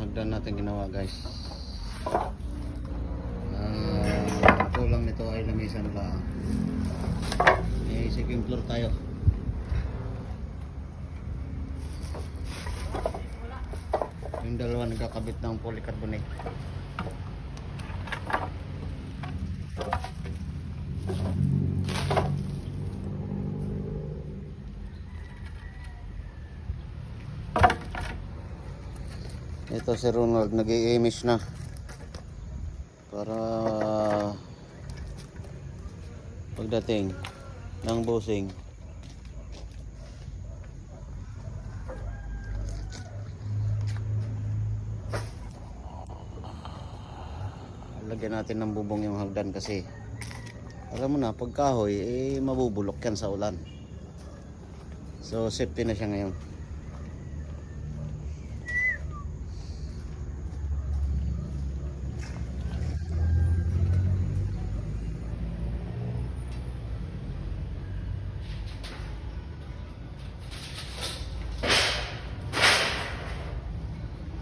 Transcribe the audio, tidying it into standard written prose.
hagdan natin ginawa guys. Kulang nito ay lamisan lang. May second floor tayo. Yung dalawa nagkakabit ng polycarbonate. Ito si Ronald nag-i-image na para pagdating ng bossing. Lagyan natin ng bubong yung hagdan kasi alam mo na pag kahoy mabubulok yan sa ulan. So safety na siya ngayon.